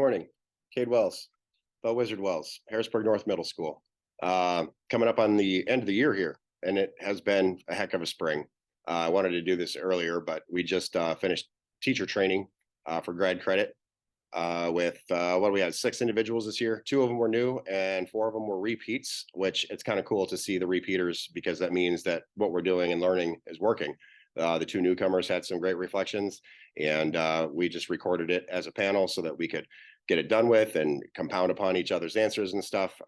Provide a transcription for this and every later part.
morning. Kade Wells, the Wizard Wells, Harrisburg North Middle School. Coming up on the end of the year here, and it has been a heck of a spring. I wanted to do this earlier, but we just finished teacher training for grad credit with what do we have? 6 individuals this year. 2 of them were new and 4 of them were repeats, which it's kind of cool to see the repeaters because that means that what we're doing and learning is working. The 2 newcomers had some great reflections, and we just recorded it as a panel so that we could get it done with and compound upon each other's answers and stuff.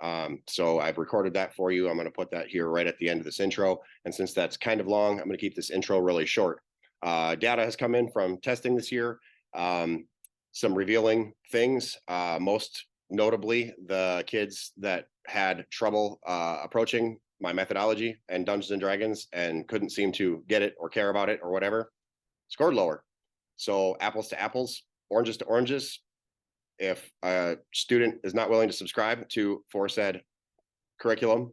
So I've recorded that for you. I'm going to put that here right at the end of this intro. And since that's kind of long, I'm going to keep this intro really short. Data has come in from testing this year. Some revealing things, most notably the kids that had trouble approaching my methodology and Dungeons and Dragons and couldn't seem to get it or care about it or whatever, scored lower. So apples to apples, oranges to oranges. If a student is not willing to subscribe to said curriculum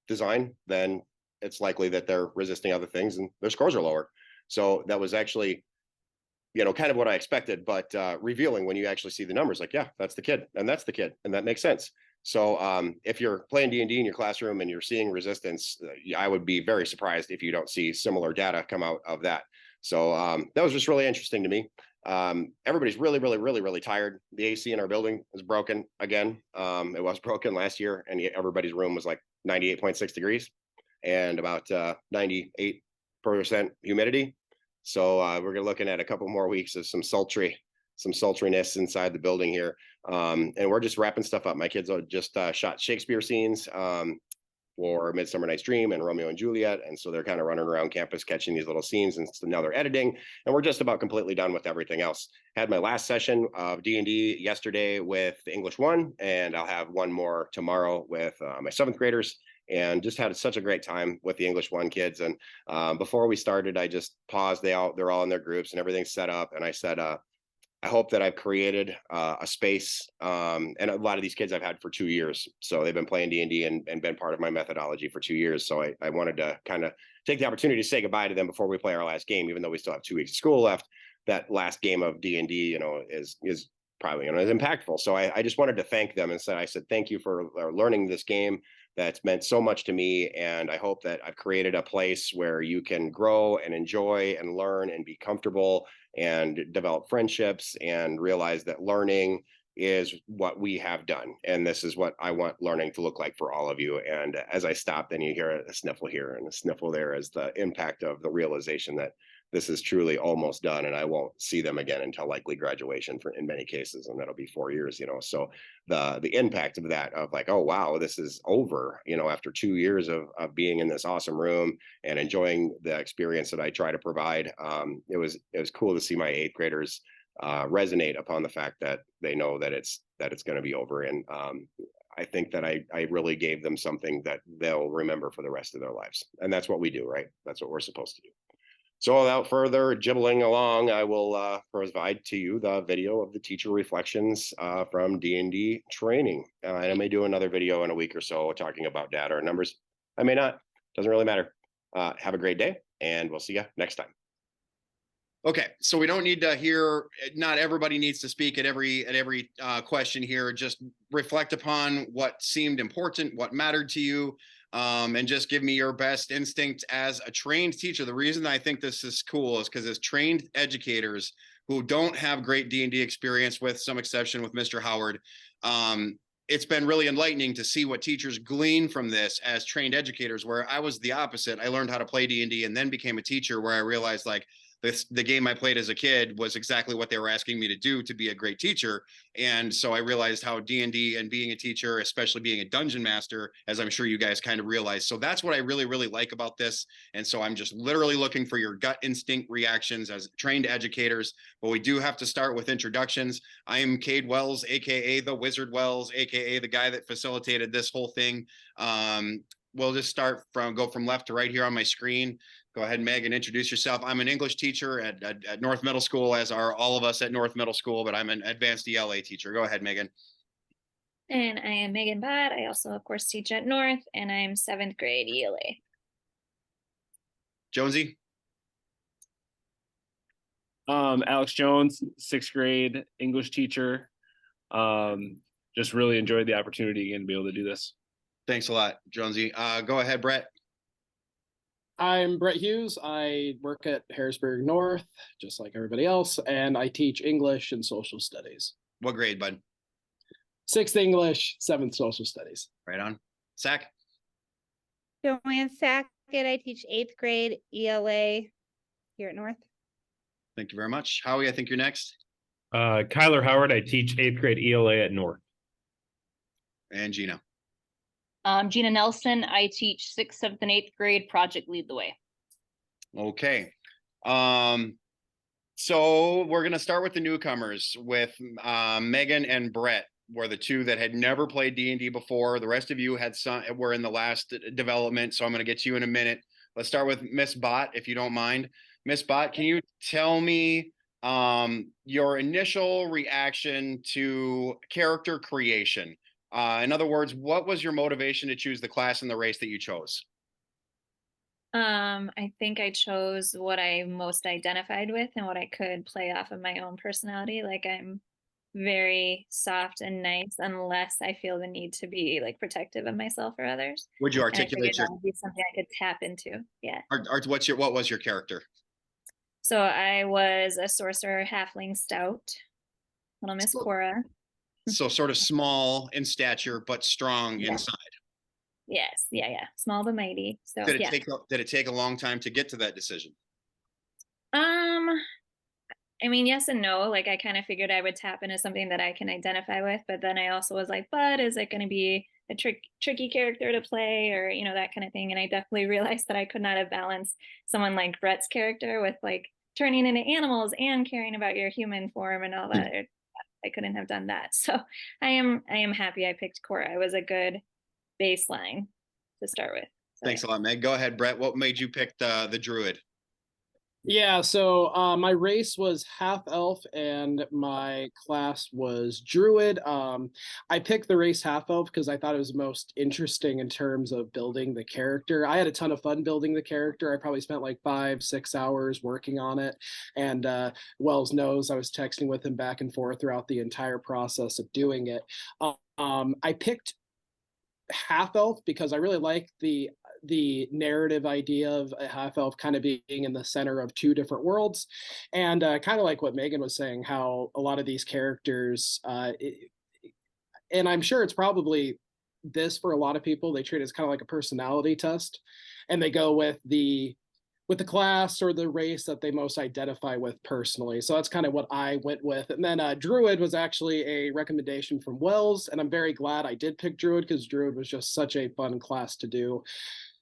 design, then it's likely that they're resisting other things and their scores are lower. So that was actually, kind of what I expected, but revealing when you actually see the numbers, like, yeah, that's the kid, and that's the kid, and that makes sense. So if you're playing D&D in your classroom and you're seeing resistance, I would be very surprised if you don't see similar data come out of that. So that was just really interesting to me. Everybody's really tired. The AC in our building is broken again. It was broken last year, and everybody's room was like 98.6 degrees and about 98% humidity. So we're looking at a couple more weeks of some sultriness inside the building here. And we're just wrapping stuff up. My kids just shot Shakespeare scenes for Midsummer Night's Dream and Romeo and Juliet. And so they're kind of running around campus catching these little scenes, and now they're editing. And we're just about completely done with everything else. Had my last session of D&D yesterday with English 1, and I'll have one more tomorrow with my 7th graders. And just had such a great time with the English 1 kids. And before we started, I just paused. They're all in their groups and everything's set up. And I said, I hope that I've created a space. And a lot of these kids I've had for 2 years. So they've been playing D&D and been part of my methodology for 2 years. So I wanted to kind of take the opportunity to say goodbye to them before we play our last game, even though we still have 2 weeks of school left. That last game of D&D, is probably is impactful. So I just wanted to thank them and I said, thank you for learning this game. That's meant so much to me. And I hope that I've created a place where you can grow and enjoy and learn and be comfortable and develop friendships and realize that learning is what we have done. And this is what I want learning to look like for all of you. And as I stop, then you hear a sniffle here and a sniffle there as the impact of the realization that this is truly almost done, and I won't see them again until likely graduation in many cases, and that'll be 4 years, So the impact of that, of like, oh wow, this is over, after 2 years of being in this awesome room and enjoying the experience that I try to provide. It was cool to see my 8th graders resonate upon the fact that they know that it's going to be over, and I think that I really gave them something that they'll remember for the rest of their lives, and that's what we do, right? That's what we're supposed to do. So without further jibbling along, I will provide to you the video of the teacher reflections from D&D training. And I may do another video in a week or so talking about data or numbers. I may not. Doesn't really matter. Have a great day, and we'll see you next time. Okay, so we don't need to hear, not everybody needs to speak at every question here. Just reflect upon what seemed important, what mattered to you, and just give me your best instinct as a trained teacher. The reason I think this is cool is because as trained educators who don't have great D&D experience, with some exception with Mr. Howard, it's been really enlightening to see what teachers glean from this as trained educators, where I was the opposite. I learned how to play D&D and then became a teacher, where I realized the game I played as a kid was exactly what they were asking me to do to be a great teacher. And so I realized how D&D and being a teacher, especially being a dungeon master, as I'm sure you guys kind of realize. So that's what I really like about this. And so I'm just literally looking for your gut instinct reactions as trained educators. But we do have to start with introductions. I am Kade Wells, AKA the Wizard Wells, AKA the guy that facilitated this whole thing. We'll just go from left to right here on my screen. Go ahead, Megan, introduce yourself. I'm an English teacher at North Middle School, as are all of us at North Middle School, but I'm an advanced ELA teacher. Go ahead, Megan. And I am Megan Bott. I also, of course, teach at North, and I'm 7th grade ELA. Jonesy. Alex Jones, 6th grade English teacher. Just really enjoyed the opportunity again to be able to do this. Thanks a lot, Jonesy. Go ahead, Brett. I'm Brett Hughes. I work at Harrisburg North, just like everybody else, and I teach English and social studies. What grade, bud? 6th English, 7th social studies. Right on. Zach. Joanne Sackett. I teach 8th grade ELA here at North. Thank you very much. Howie, I think you're next. Kyler Howard. I teach 8th grade ELA at North. And Gina. Gina Nelson. I teach 6th, 7th, and 8th grade. Project Lead the Way. Okay. So we're going to start with the newcomers with Megan and Brett were the two that had never played D&D before. The rest of you were in the last development. So I'm going to get to you in a minute. Let's start with Miss Bott, if you don't mind. Miss Bott, can you tell me your initial reaction to character creation? In other words, what was your motivation to choose the class and the race that you chose? I think I chose what I most identified with and what I could play off of my own personality. Like I'm very soft and nice unless I feel the need to be like protective of myself or others. Would you And I articulate figured your that would be something I could tap into. Yeah. what was your character? So I was a sorcerer halfling stout, little Miss Cora. So sort of small in stature, but strong inside. Yes. Yeah. Small but mighty. So Did it take a long time to get to that decision? I mean, yes and no. Like I kind of figured I would tap into something that I can identify with, but then I also was like, but is it going to be a tricky character to play or, you know, that kind of thing. And I definitely realized that I could not have balanced someone like Brett's character with like turning into animals and caring about your human form and all that. I couldn't have done that. So I am happy I picked Cora. It was a good baseline to start with. So, Thanks a lot, Meg. Go ahead, Brett. What made you pick the druid? Yeah, so my race was half elf and my class was druid. I picked the race half elf because I thought it was most interesting in terms of building the character. I had a ton of fun building the character. I probably spent like 5-6 hours working on it. And Wells knows I was texting with him back and forth throughout the entire process of doing it. I picked half elf because I really like the narrative idea of a half elf kind of being in the center of two different worlds, and kind of like what Megan was saying, how a lot of these characters, and I'm sure it's probably this for a lot of people, they treat it as kind of like a personality test, and they go with the class or the race that they most identify with personally. So that's kind of what I went with. And then Druid was actually a recommendation from Wells, and I'm very glad I did pick Druid because Druid was just such a fun class to do.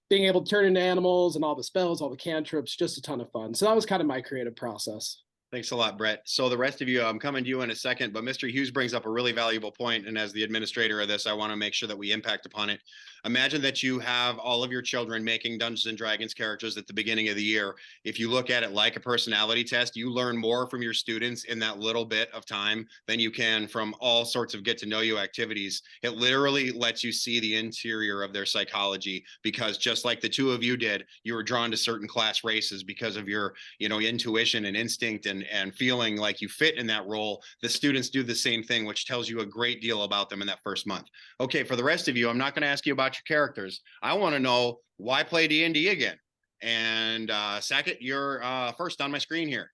Being able to turn into animals and all the spells, all the cantrips, just a ton of fun. So that was kind of my creative process. Thanks a lot, Brett. So the rest of you, I'm coming to you in a second, but Mr. Hughes brings up a really valuable point, and as the administrator of this, I want to make sure that we impact upon it. Imagine that you have all of your children making Dungeons and Dragons characters at the beginning of the year. If you look at it like a personality test, you learn more from your students in that little bit of time than you can from all sorts of get to know you activities. It literally lets you see the interior of their psychology, because just like the two of you did, you were drawn to certain class races because of your, intuition and instinct and feeling like you fit in that role. The students do the same thing, which tells you a great deal about them in that first month. Okay, for the rest of you, I'm not going to ask you about your characters. I want to know, why play D&D again? And Sackett, you're first on my screen here.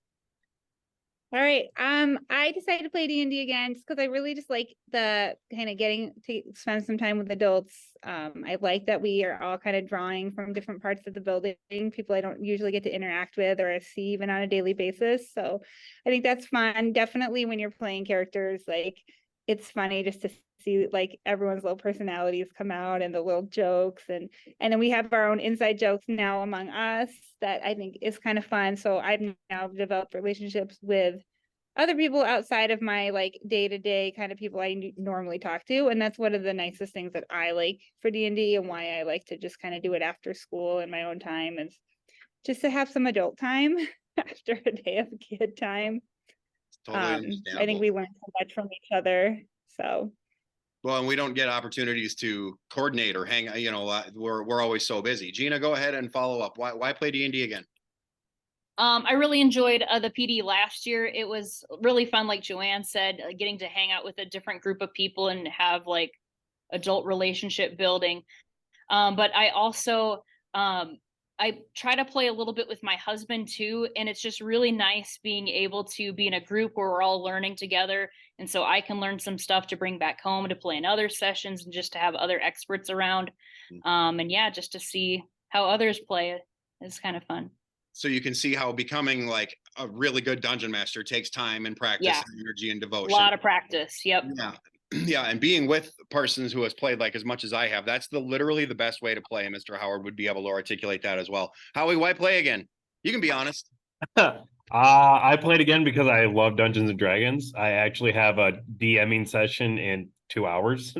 All right. I decided to play D&D again just because I really just like the kind of getting to spend some time with adults. I like that we are all kind of drawing from different parts of the building, people I don't usually get to interact with or see even on a daily basis. So I think that's fun. Definitely when you're playing characters, like it's funny just to see like everyone's little personalities come out and the little jokes, and then we have our own inside jokes now among us that I think is kind of fun. So I've now developed relationships with other people outside of my like day-to-day kind of people I normally talk to, and that's one of the nicest things that I like for D&D, and why I like to just kind of do it after school in my own time, is just to have some adult time after a day of kid time. Totally I think we learn so much from each other. So well, and we don't get opportunities to coordinate or hang, we're always so busy. Gina, go ahead and follow up. Why play D&D again? I really enjoyed the PD last year. It was really fun, like Joanne said, getting to hang out with a different group of people and have like adult relationship building. But I also I try to play a little bit with my husband too, and it's just really nice being able to be in a group where we're all learning together, and so I can learn some stuff to bring back home to play in other sessions and just to have other experts around. And yeah, just to see how others play is kind of fun. So you can see how becoming like a really good dungeon master takes time and practice Yeah. and energy and A devotion. lot of practice. Yep. Yeah. Yeah. And being with persons who has played like as much as I have, that's literally the best way to play. And Mr. Howard would be able to articulate that as well. Howie, why play again? You can be honest. I played again because I love Dungeons and Dragons. I actually have a DMing session in 2 hours.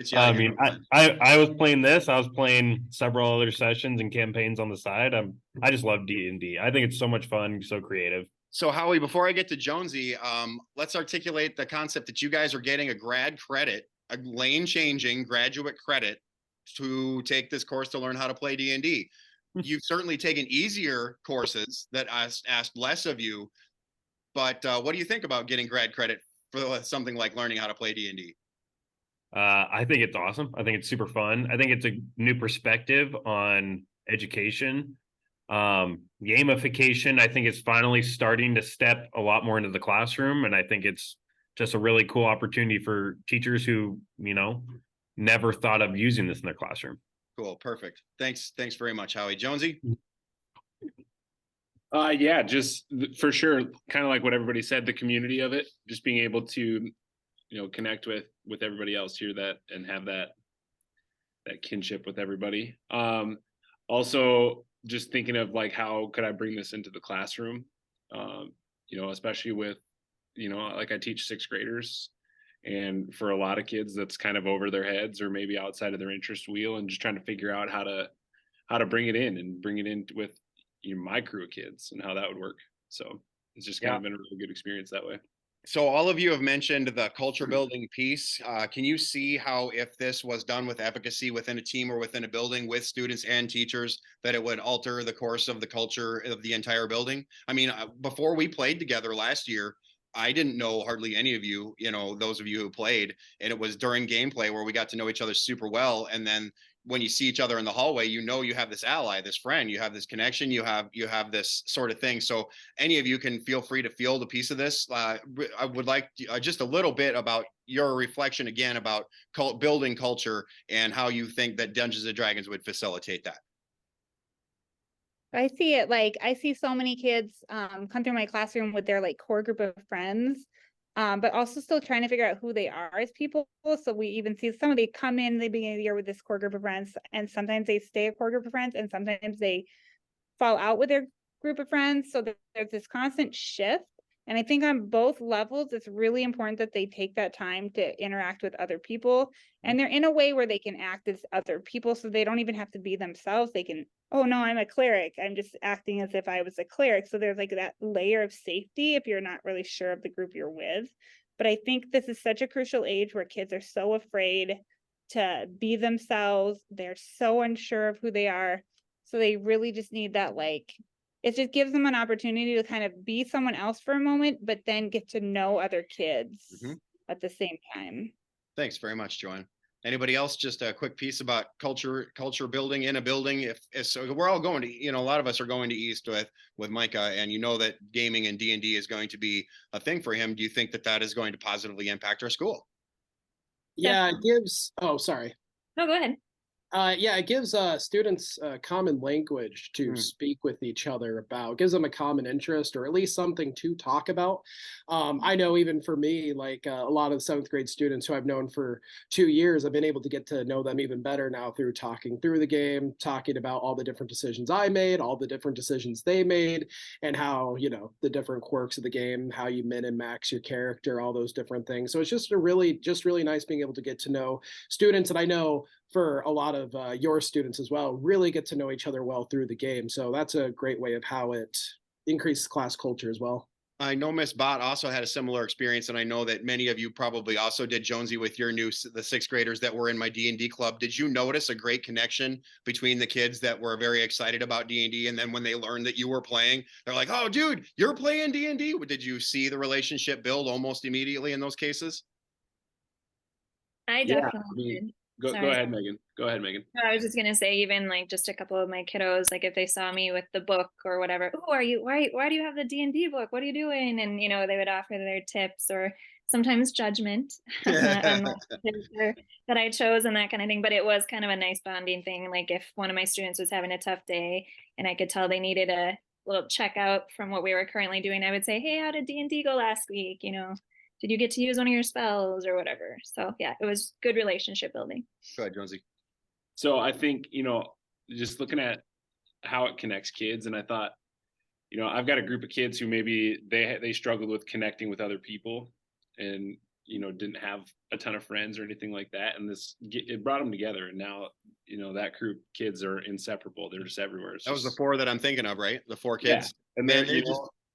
So I mean, I was playing this. I was playing several other sessions and campaigns on the side. I just love D&D. I think it's so much fun, so creative. So Howie, before I get to Jonesy, let's articulate the concept that you guys are getting a grad credit, a lane changing graduate credit to take this course to learn how to play D&D. You've certainly taken easier courses that asked less of you, but what do you think about getting grad credit for something like learning how to play D&D? I think it's awesome. I think it's super fun. I think it's a new perspective on education. Gamification, I think, is finally starting to step a lot more into the classroom, and I think it's just a really cool opportunity for teachers who, never thought of using this in their classroom. Cool, perfect. Thanks very much, Howie. Jonesy? Yeah, just for sure, kind of like what everybody said, the community of it, just being able to, connect with everybody else here and have that kinship with everybody. Also just thinking of like, how could I bring this into the classroom? Especially with, like I teach 6th graders, and for a lot of kids that's kind of over their heads or maybe outside of their interest wheel, and just trying to figure out how to bring it in with my crew of kids and how that would work. So it's just kind of been a really good experience that way. So all of you have mentioned the culture building piece. Can you see how, if this was done with efficacy within a team or within a building with students and teachers, that it would alter the course of the culture of the entire building? I mean, before we played together last year, I didn't know hardly any of you, those of you who played, and it was during gameplay where we got to know each other super well. And then when you see each other in the hallway, you have this ally, this friend, you have this connection, you have this sort of thing. So any of you can feel free to field a piece of this. I would like just a little bit about your reflection again about building culture and how you think that Dungeons and Dragons would facilitate that. I see it like I see so many kids come through my classroom with their like core group of friends, but also still trying to figure out who they are as people. So we even see some of they come in the beginning of the year with this core group of friends, and sometimes they stay a core group of friends, and sometimes they fall out with their group of friends. So there's this constant shift. And I think on both levels, it's really important that they take that time to interact with other people. And they're in a way where they can act as other people. So they don't even have to be themselves. They can, oh no, I'm a cleric. I'm just acting as if I was a cleric. So there's like that layer of safety if you're not really sure of the group you're with. But I think this is such a crucial age where kids are so afraid to be themselves. They're so unsure of who they are. So they really just need that, like, it just gives them an opportunity to kind of be someone else for a moment, but then get to know other kids at the same time. Thanks very much, Joanne. Anybody else? Just a quick piece about culture building in a building. If so, we're all going to, a lot of us are going to East with Micah, and that gaming and D&D is going to be a thing for him. Do you think that is going to positively impact our school? Yeah, it gives. Oh, sorry. No, go ahead. Yeah, it gives students a common language to speak with each other about. Gives them a common interest, or at least something to talk about. I know even for me, like a lot of the 7th grade students who I've known for 2 years, I've been able to get to know them even better now through talking through the game, talking about all the different decisions I made, all the different decisions they made, and how, the different quirks of the game, how you min and max your character, all those different things. So it's just really nice being able to get to know students. And I know for a lot of your students as well, really get to know each other well through the game. So that's a great way of how it increases class culture as well. I know Miss Bott also had a similar experience, and I know that many of you probably also did, Jonesy, with your the sixth graders that were in my D&D club. Did you notice a great connection between the kids that were very excited about D&D, and then when they learned that you were playing, they're like, "Oh, dude, you're playing D&D." Did you see the relationship build almost immediately in those cases? I Yeah, definitely did. Go Sorry. ahead, Megan. Go ahead, Megan. No, I was just gonna say, even like just a couple of my kiddos, like if they saw me with the book or whatever, oh, are you why do you have the D&D book? What are you doing? And they would offer their tips or sometimes judgment on the literature that I chose and that kind of thing. But it was kind of a nice bonding thing. Like if one of my students was having a tough day and I could tell they needed a little checkout from what we were currently doing, I would say, "Hey, how did D&D go last week? Did you get to use one of your spells or whatever?" So yeah, it was good relationship building. Go ahead, Jonesy. So I think, just looking at how it connects kids, and I thought, I've got a group of kids who maybe they struggled with connecting with other people and, didn't have a ton of friends or anything like that. And it brought them together. And now, that group kids are inseparable. They're just everywhere. That was the 4 that I'm thinking of, right? The 4 kids. Yeah. And man,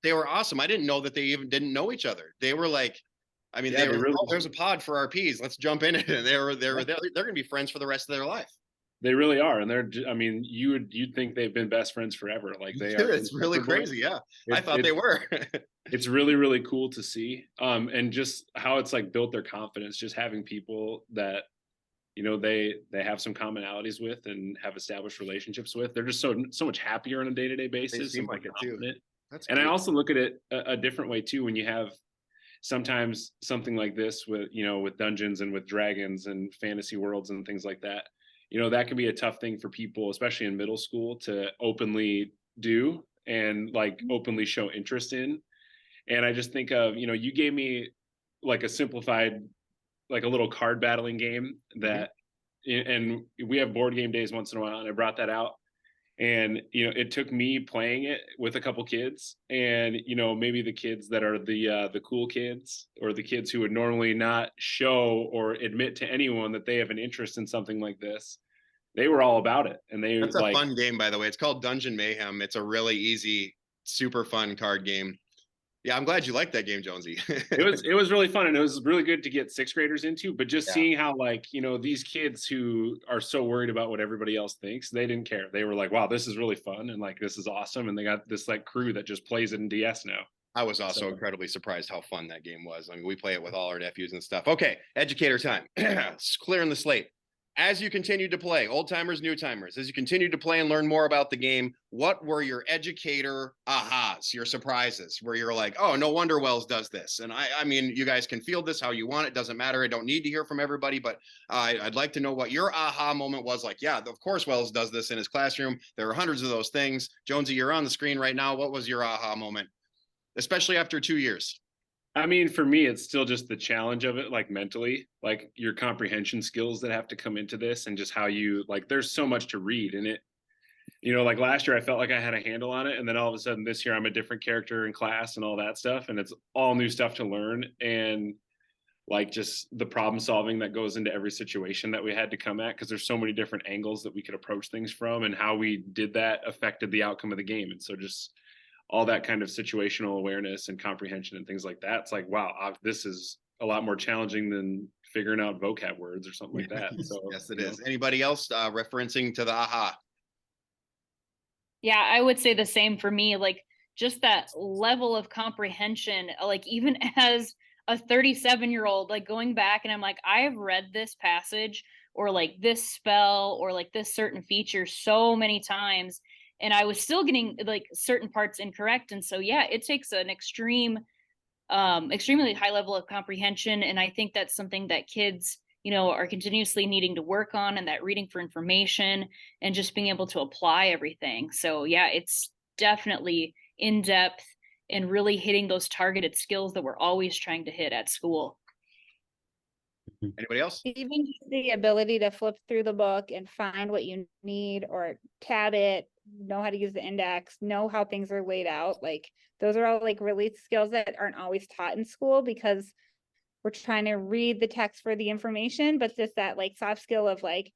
they were awesome. I didn't know that they even didn't know each other. They were like, I mean, there's a pod for RPs. Let's jump in it. And they're going to be friends for the rest of their life. They really are, and you'd think they've been best friends forever. Like they are. It's really crazy. Yeah, I thought they were. It's really, really cool to see, and just how it's like built their confidence. Just having people that, they have some commonalities with and have established relationships with. They're just so much happier on a day-to-day basis. They seem like it too. And I also look at it a different way too. When you have sometimes something like this with with Dungeons and with Dragons and fantasy worlds and things like that. That can be a tough thing for people, especially in middle school, to openly do and like openly show interest in. And I just think of, you gave me like a simplified, like a little card battling game that, and we have board game days once in a while, and I brought that out. And, it took me playing it with a couple kids, and, maybe the kids that are the cool kids, or the kids who would normally not show or admit to anyone that they have an interest in something like this. They were all about it. And that's a fun game, by the way. It's called Dungeon Mayhem. It's a really easy, super fun card game. Yeah, I'm glad you liked that game, Jonesy. It was really fun, and it was really good to get sixth graders into, but just seeing how these kids who are so worried about what everybody else thinks, they didn't care. They were like, wow, this is really fun, and like this is awesome. And they got this like crew that just plays it in DS now. I was also incredibly surprised how fun that game was. I mean, we play it with all our nephews and stuff. Okay, educator time. Clearing the slate. As you continue to play, old timers, new timers, as you continue to play and learn more about the game, what were your educator ahas, your surprises, where you're like, oh, no wonder Wells does this? And I mean, you guys can field this how you want. It doesn't matter. I don't need to hear from everybody, but I'd like to know what your aha moment was. Like, yeah, of course Wells does this in his classroom. There are hundreds of those things. Jonesy, you're on the screen right now. What was your aha moment, especially after 2 years? I mean, for me, it's still just the challenge of it, like mentally, like your comprehension skills that have to come into this, and just how you there's so much to read in it. Like last year, I felt like I had a handle on it. And then all of a sudden this year, I'm a different character in class and all that stuff. And it's all new stuff to learn. And like just the problem solving that goes into every situation that we had to come at, because there's so many different angles that we could approach things from, and how we did that affected the outcome of the game. And so just all that kind of situational awareness and comprehension and things like that. It's like, wow, this is a lot more challenging than figuring out vocab words or something like that. So yes, it is. Anybody else referencing to the aha? Yeah, I would say the same for me. Like just that level of comprehension, like even as a 37-year-old, like going back and I'm like, I have read this passage or like this spell or like this certain feature so many times, and I was still getting like certain parts incorrect. And so, yeah, it takes an extremely high level of comprehension. And I think that's something that kids, are continuously needing to work on, and that reading for information and just being able to apply everything. So yeah, it's definitely in depth and really hitting those targeted skills that we're always trying to hit at school. Anybody else? Even just the ability to flip through the book and find what you need, or tab it, know how to use the index, know how things are laid out. Like those are all like really skills that aren't always taught in school, because we're trying to read the text for the information, but just that like soft skill of like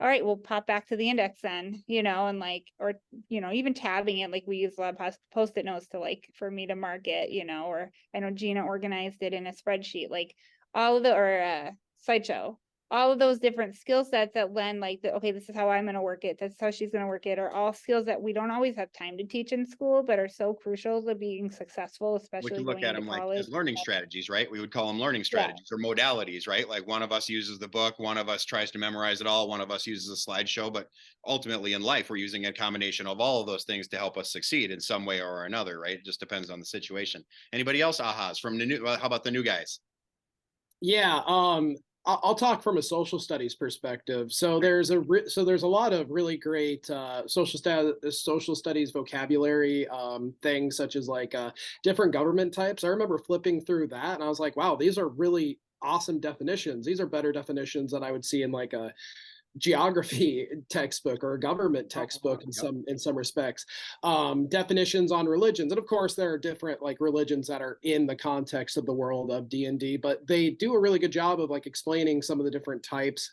all right, we'll pop back to the index then, and like, or, even tabbing it, like we use a lot of post-it notes to like, for me to mark it, or I know Gina organized it in a spreadsheet, like all of the, or slideshow, all of those different skill sets that lend like, okay, this is how I'm going to work it. That's how she's going to work it, are all skills that we don't always have time to teach in school, but are so crucial to being successful, We especially can look going at into them like college. as learning strategies, right? We would call them learning strategies or modalities, right? Like one of us uses the book, one of us tries to memorize it all, one of us uses a slideshow, but ultimately in life, we're using a combination of all of those things to help us succeed in some way or another, right? It just depends on the situation. Anybody else ahas from the new, how about the new guys? Yeah, I'll talk from a social studies perspective. So there's a lot of really great social studies vocabulary things, such as like different government types. I remember flipping through that and I was like, wow, these are really awesome definitions. These are better definitions than I would see in like a geography textbook or a government textbook in some respects. Definitions on religions, and of course there are different like religions that are in the context of the world of D&D, but they do a really good job of like explaining some of the different types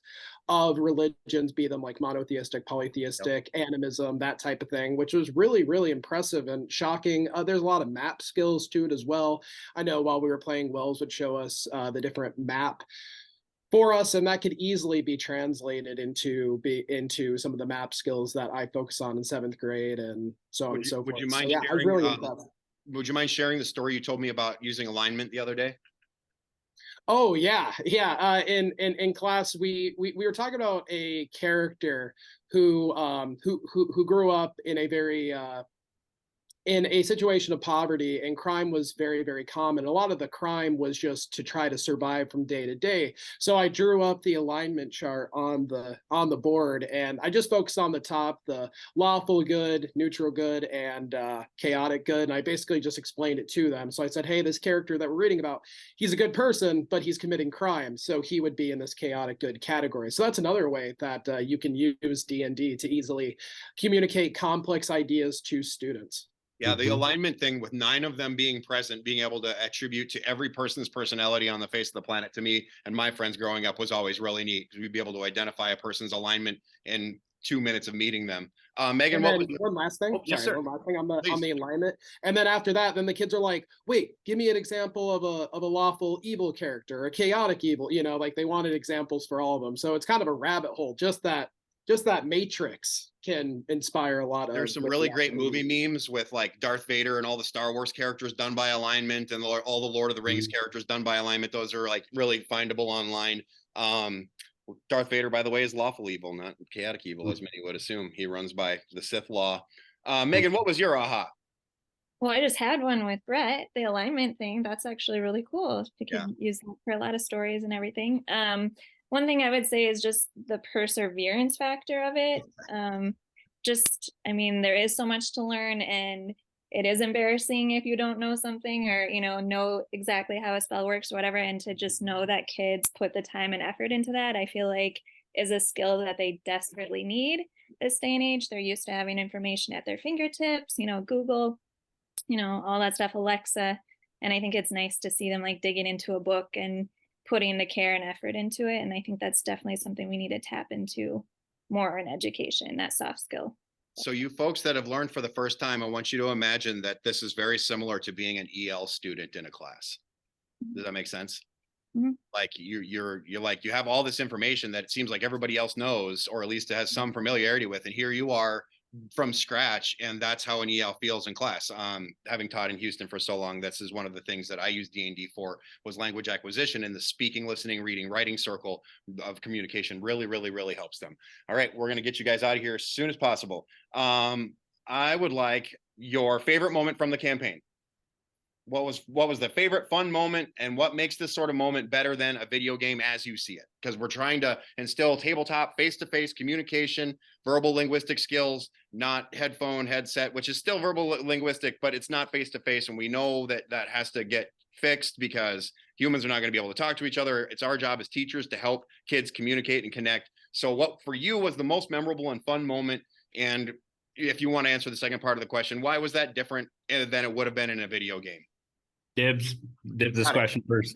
of religions, be them like monotheistic, polytheistic, animism, that type of thing, which was really, really impressive and shocking. There's a lot of map skills to it as well. I know while we were playing, Wells would show us the different map for us, and that could easily be translated into some of the map skills that I focus on in 7th grade and so on and so forth. Would you mind so, yeah, sharing? really would you mind sharing the story you told me about using alignment the other day? Oh yeah. In class, we were talking about a character who grew up in a very in a situation of poverty, and crime was very, very common. A lot of the crime was just to try to survive from day to day. So I drew up the alignment chart on the board, and I just focused on the top, the lawful good, neutral good, and chaotic good. And I basically just explained it to them. So I said, hey, this character that we're reading about, he's a good person, but he's committing crime. So he would be in this chaotic good category. So that's another way that you can use D&D to easily communicate complex ideas to students. Yeah, the alignment thing with 9 of them being present, being able to attribute to every person's personality on the face of the planet, to me and my friends growing up, was always really neat, because we'd be able to identify a person's alignment in 2 minutes of meeting them. Megan, one last thing. Yes, sir. One last thing on the alignment. And then after that, then the kids are like, wait, give me an example of a lawful evil character, a chaotic evil, like they wanted examples for all of them. So it's kind of a rabbit hole. Just that matrix can inspire a lot of. There's some really great movie memes with like Darth Vader and all the Star Wars characters done by alignment, and all the Lord of the Rings characters done by alignment. Those are like really findable online. Darth Vader, by the way, is lawful evil, not chaotic evil, as many would assume. He runs by the Sith law. Megan, what was your aha? Well, I just had one with Brett, the alignment thing. That's actually really cool. You can use that for a lot of stories and everything. One thing I would say is just the perseverance factor of it. There is so much to learn, and it is embarrassing if you don't know something, or, know exactly how a spell works or whatever. And to just know that kids put the time and effort into that, I feel like is a skill that they desperately need this day and age. They're used to having information at their fingertips, Google, all that stuff, Alexa. And I think it's nice to see them like digging into a book and putting the care and effort into it. And I think that's definitely something we need to tap into more in education, that soft skill. So you folks that have learned for the first time, I want you to imagine that this is very similar to being an EL student in a class. Does that make sense? Mm-hmm. Like you're like, you have all this information that it seems like everybody else knows, or at least has some familiarity with. And here you are from scratch, and that's how an EL feels in class. Having taught in Houston for so long, this is one of the things that I use D&D for, was language acquisition, and the speaking, listening, reading, writing circle of communication really, really, really helps them. All right, we're going to get you guys out of here as soon as possible. I would like your favorite moment from the campaign. What was the favorite fun moment, and what makes this sort of moment better than a video game as you see it? Because we're trying to instill tabletop, face-to-face communication, verbal linguistic skills, not headset, which is still verbal linguistic, but it's not face-to-face. And we know that has to get fixed, because humans are not going to be able to talk to each other. It's our job as teachers to help kids communicate and connect. So what for you was the most memorable and fun moment? And if you want to answer the second part of the question, why was that different than it would have been in a video game? Dibs this question first.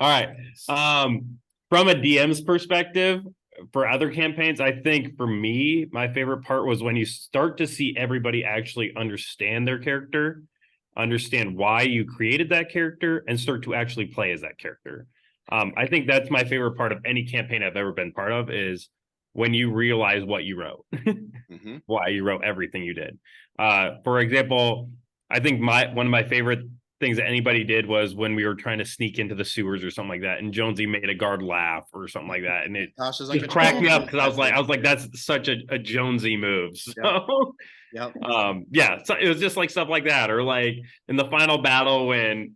All right. From a DM's perspective, for other campaigns, I think for me, my favorite part was when you start to see everybody actually understand their character, understand why you created that character, and start to actually play as that character. I think that's my favorite part of any campaign I've ever been part of, is when you realize what you wrote, why you wrote everything you did. For example, I think one of my favorite things that anybody did was when we were trying to sneak into the sewers or something like that, and Jonesy made a guard laugh or something like that, and it just cracked me up because I was like, that's such a Jonesy move. So Yep. Yeah, so it was just like stuff like that, or like in the final battle when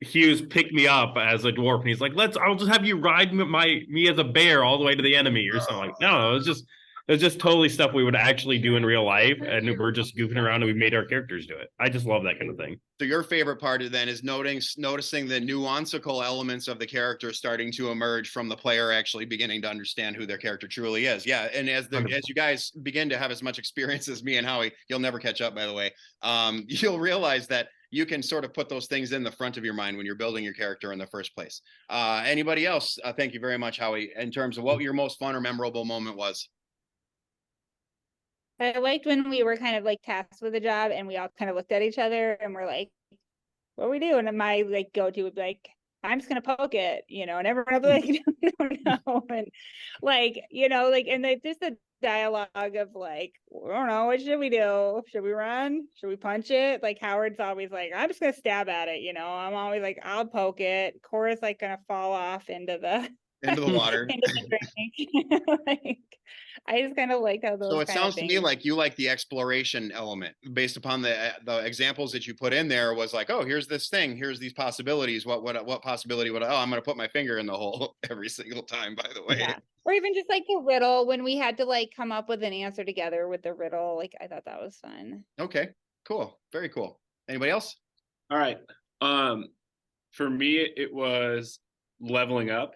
Hughes picked me up as a dwarf, and he's like, I'll just have you ride me as a bear all the way to the enemy or something. Like, no, it was just totally stuff we would actually do in real life, and we're just goofing around and we made our characters do it. I just love that kind of thing. So your favorite part then is noticing the nuanceical elements of the character starting to emerge from the player actually beginning to understand who their character truly is. Yeah, and as you guys begin to have as much experience as me and Howie, you'll never catch up, by the way. You'll realize that you can sort of put those things in the front of your mind when you're building your character in the first place. Anybody else? Thank you very much, Howie. In terms of what your most fun or memorable moment was. I liked when we were kind of like tasked with a job and we all kind of looked at each other and we're like, what are we doing? And my like go-to would be like, I'm just gonna poke it, and everyone would be like, no. And like, and just the dialogue of like, I don't know, what should we do? Should we run? Should we punch it? Like Howard's always like, I'm just gonna stab at it, I'm always like, I'll poke it. Cora's like gonna fall off into the water. into the drink. Like, I just kind of like how those. So it sounds to me like you like the exploration element based upon the examples that you put in there. Was like, oh, here's this thing, here's these possibilities. What possibility would I'm going to put my finger in the hole every single time. By the way, or even just like the riddle when we had to like come up with an answer together with the riddle. Like I thought that was fun. Okay, cool, very cool. Anybody else? All right. For me, it was leveling up.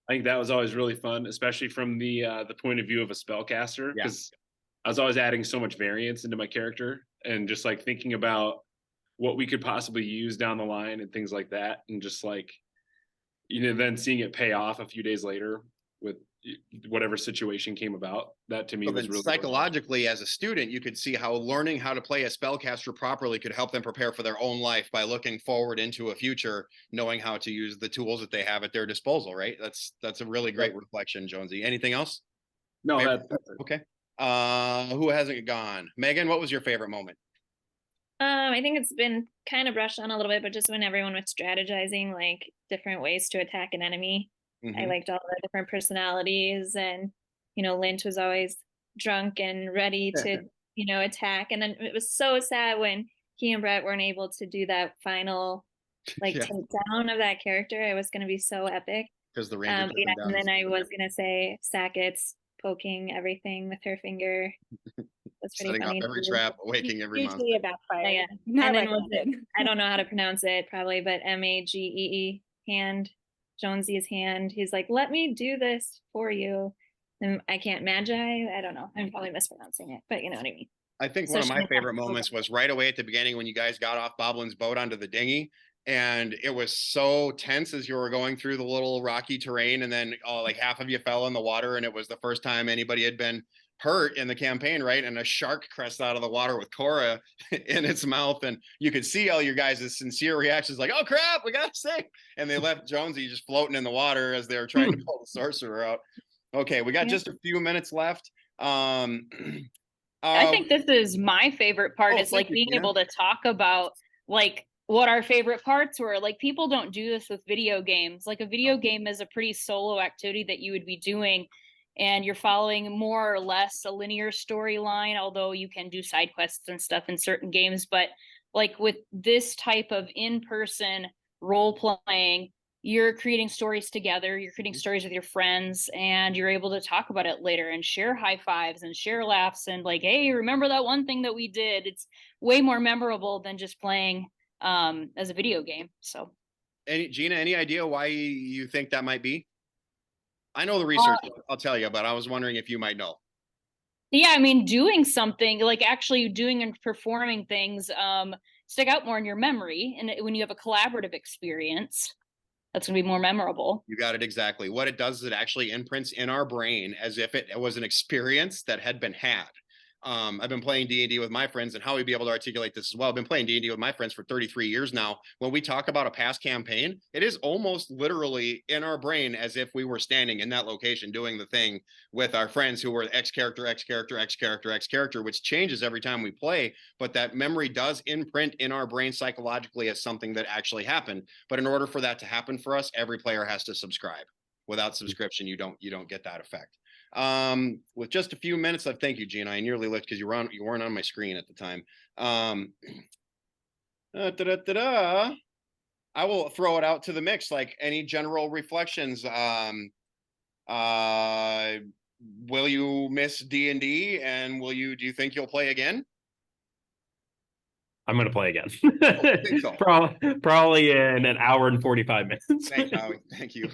I think that was always really fun, especially from the point of view of a spellcaster, because I was always adding so much variance into my character and just like thinking about what we could possibly use down the line and things like that, and just like then seeing it pay off a few days later with whatever situation came about. That to me was really psychologically as a student, you could see how learning how to play a spellcaster properly could help them prepare for their own life by looking forward into a future, knowing how to use the tools that they have at their disposal, right? That's a really great reflection, Jonesy. Anything else? No, that's okay. Who hasn't gone? Megan, what was your favorite moment? I think it's been kind of brushed on a little bit, but just when everyone was strategizing like different ways to attack an enemy. I liked all the different personalities, and Lynch was always drunk and ready to attack, and then it was so sad when he and Brett weren't able to do that final takedown of that character. It was going to be so epic because the Ranger and then I was going to say Sackett's poking everything with her finger. That's pretty setting funny. Up every trap, waking every monster. Yeah. And then I don't know how to pronounce it probably, but Magee hand. Jonesy's hand. He's like, let me do this for you. And I can't magi. I don't know. I'm probably mispronouncing it, but you know what I mean. I think one of my favorite moments was right away at the beginning when you guys got off Boblin's boat onto the dinghy. And it was so tense as you were going through the little rocky terrain. And then like half of you fell in the water. And it was the first time anybody had been hurt in the campaign, right? And a shark crests out of the water with Cora in its mouth, and you could see all your guys' sincere reactions, like, "Oh crap, we gotta sink!" And they left Jonesy just floating in the water as they were trying to pull the sorcerer out. Okay, we got just a few minutes left. I think this is my favorite part. Is like being able to talk about like what our favorite parts were. Like people don't do this with video games. Like a video game is a pretty solo activity that you would be doing. And you're following more or less a linear storyline, although you can do side quests and stuff in certain games. But like with this type of in-person role playing, you're creating stories together, you're creating stories with your friends, and you're able to talk about it later and share high fives and share laughs and like, hey, remember that one thing that we did? It's way more memorable than just playing as a video game. So Gina, any idea why you think that might be? I know the research, I'll tell you, but I was wondering if you might know. Yeah, I mean, doing something, like actually doing and performing things stick out more in your memory. And when you have a collaborative experience, that's going to be more memorable. You got it exactly. What it does is it actually imprints in our brain as if it was an experience that had been had. I've been playing D&D with my friends, and how we'd be able to articulate this as well. I've been playing D&D with my friends for 33 years now. When we talk about a past campaign, it is almost literally in our brain as if we were standing in that location doing the thing with our friends who were X character, X character, X character, X character, which changes every time we play. But that memory does imprint in our brain psychologically as something that actually happened. But in order for that to happen for us, every player has to subscribe. Without subscription, you don't get that effect. With just a few minutes left, thank you, Gina. I nearly looked because you weren't on my screen at the time. I will throw it out to the mix. Like, any general reflections? Will you miss D&D, and do you think you'll play again? I'm going to play again. I think so. Probably in an hour and 45 minutes. Thanks, Howie. Thank you.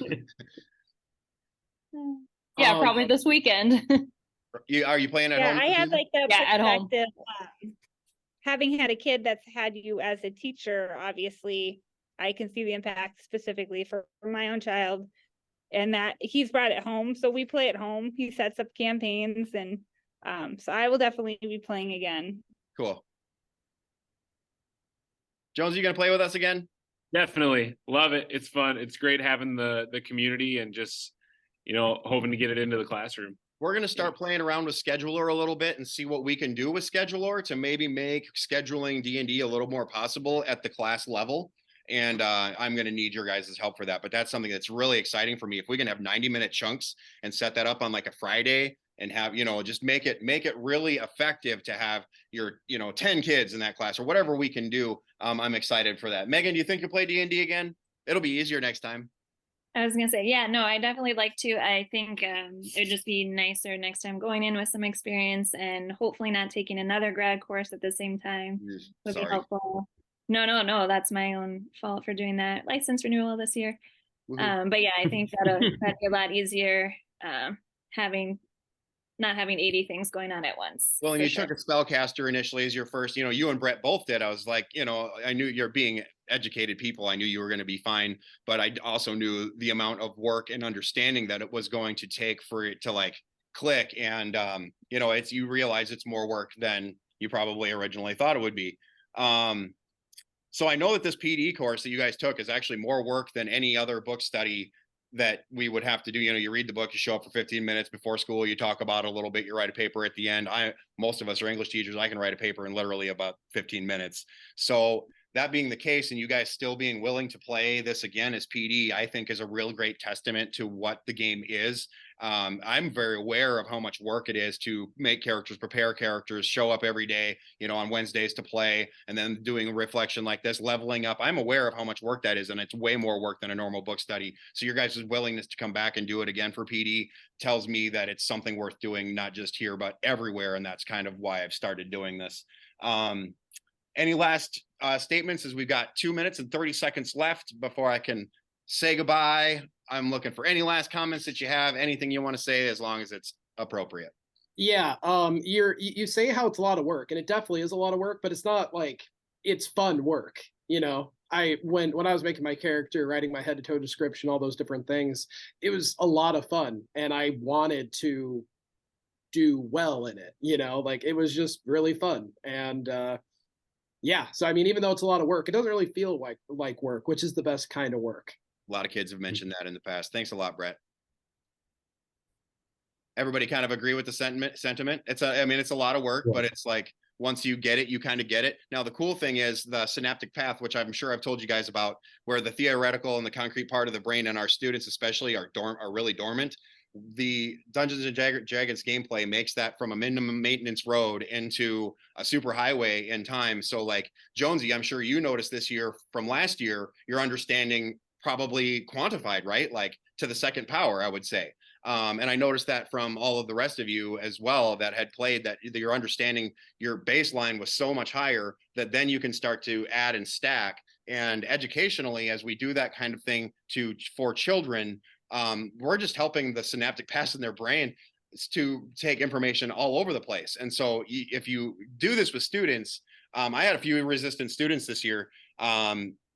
Yeah, probably this weekend. Are you playing at home? I have like the Yeah, at home. perspective, having had a kid that's had you as a teacher, obviously, I can see the impact specifically for my own child, and that he's brought it home. So we play at home. He sets up campaigns, and so I will definitely be playing again. Cool. Jones, are you gonna play with us again? Definitely. Love it. It's fun. It's great having the community and just, hoping to get it into the classroom. We're going to start playing around with Scheduler a little bit and see what we can do with Scheduler to maybe make scheduling D&D a little more possible at the class level. And I'm going to need your guys' help for that. But that's something that's really exciting for me. If we can have 90-minute chunks and set that up on like a Friday and have, just make it really effective to have your, 10 kids in that class or whatever we can do. I'm excited for that. Megan, do you think you'll play D&D again? It'll be easier next time. I was gonna say, yeah, no, I definitely like to. I think it'd just be nicer next time going in with some experience and hopefully not taking another grad course at the same time would be helpful. No, that's my own fault for doing that license renewal this year. But yeah, I think that'd be a lot easier not having 80 things going on at once. Well, and you took a spellcaster initially as your first, you and Brett both did. I was like, I knew you're being educated people. I knew you were going to be fine, but I also knew the amount of work and understanding that it was going to take for it to like click. And, you realize it's more work than you probably originally thought it would be. So I know that this PD course that you guys took is actually more work than any other book study that we would have to do. You read the book, you show up for 15 minutes before school, you talk about it a little bit, you write a paper at the end. Most of us are English teachers. I can write a paper in literally about 15 minutes. So that being the case, and you guys still being willing to play this again as PD, I think is a real great testament to what the game is. I'm very aware of how much work it is to make characters, prepare characters, show up every day, on Wednesdays to play, and then doing a reflection like this, leveling up. I'm aware of how much work that is, and it's way more work than a normal book study. So your guys' willingness to come back and do it again for PD tells me that it's something worth doing, not just here, but everywhere. And that's kind of why I've started doing this. Any last statements, as we've got 2 minutes and 30 seconds left before I can say goodbye? I'm looking for any last comments that you have, anything you want to say, as long as it's appropriate. Yeah. You say how it's a lot of work, and it definitely is a lot of work, but it's not like it's fun work. When I was making my character, writing my head to toe description, all those different things, it was a lot of fun, and I wanted to do well in it. Like, it was just really fun. And yeah, so I mean, even though it's a lot of work, it doesn't really feel like work, which is the best kind of work. A lot of kids have mentioned that in the past. Thanks a lot, Brett. Everybody kind of agree with the sentiment. It's a lot of work, but it's like, once you get it, you kind of get it. Now, the cool thing is the synaptic path, which I'm sure I've told you guys about, where the theoretical and the concrete part of the brain and our students especially are really dormant. The Dungeons and Dragons gameplay makes that from a minimum maintenance road into a super highway in time. So like, Jonesy, I'm sure you noticed this year from last year, your understanding probably quantified, right? Like to the second power, I would say. And I noticed that from all of the rest of you as well that had played, that your understanding, your baseline was so much higher that then you can start to add and stack. And educationally, as we do that kind of thing for children, we're just helping the synaptic paths in their brain to take information all over the place. And so if you do this with students, I had a few resistant students this year.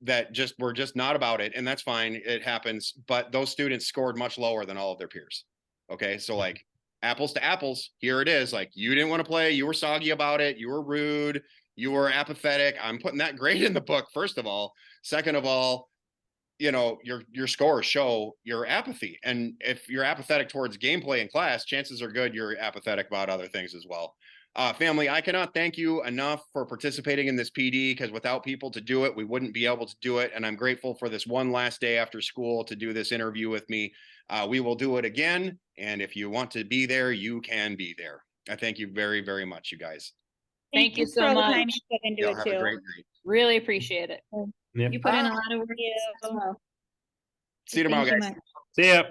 that just were just not about it, and that's fine, it happens, but those students scored much lower than all of their peers. Okay, so like apples to apples, here it is, like you didn't want to play, you were soggy about it, you were rude, you were apathetic. I'm putting that grade in the book, first of all. Second of all, you know, your scores show your apathy, and if you're apathetic towards gameplay in class, chances are good you're apathetic about other things as well. Family, I cannot thank you enough for participating in this PD, because without people to do it, we wouldn't be able to do it. And I'm grateful for this one last day after school to do this interview with me. We will do it again. And if you want to be there, you can be there. I thank you very, very much, you guys. Thank you Thanks for so all the much. time you put into Y'all it have a too. great night. Really appreciate it. Yep. You put in a lot of work. you. as well. See you tomorrow, Thank you guys. much. See ya.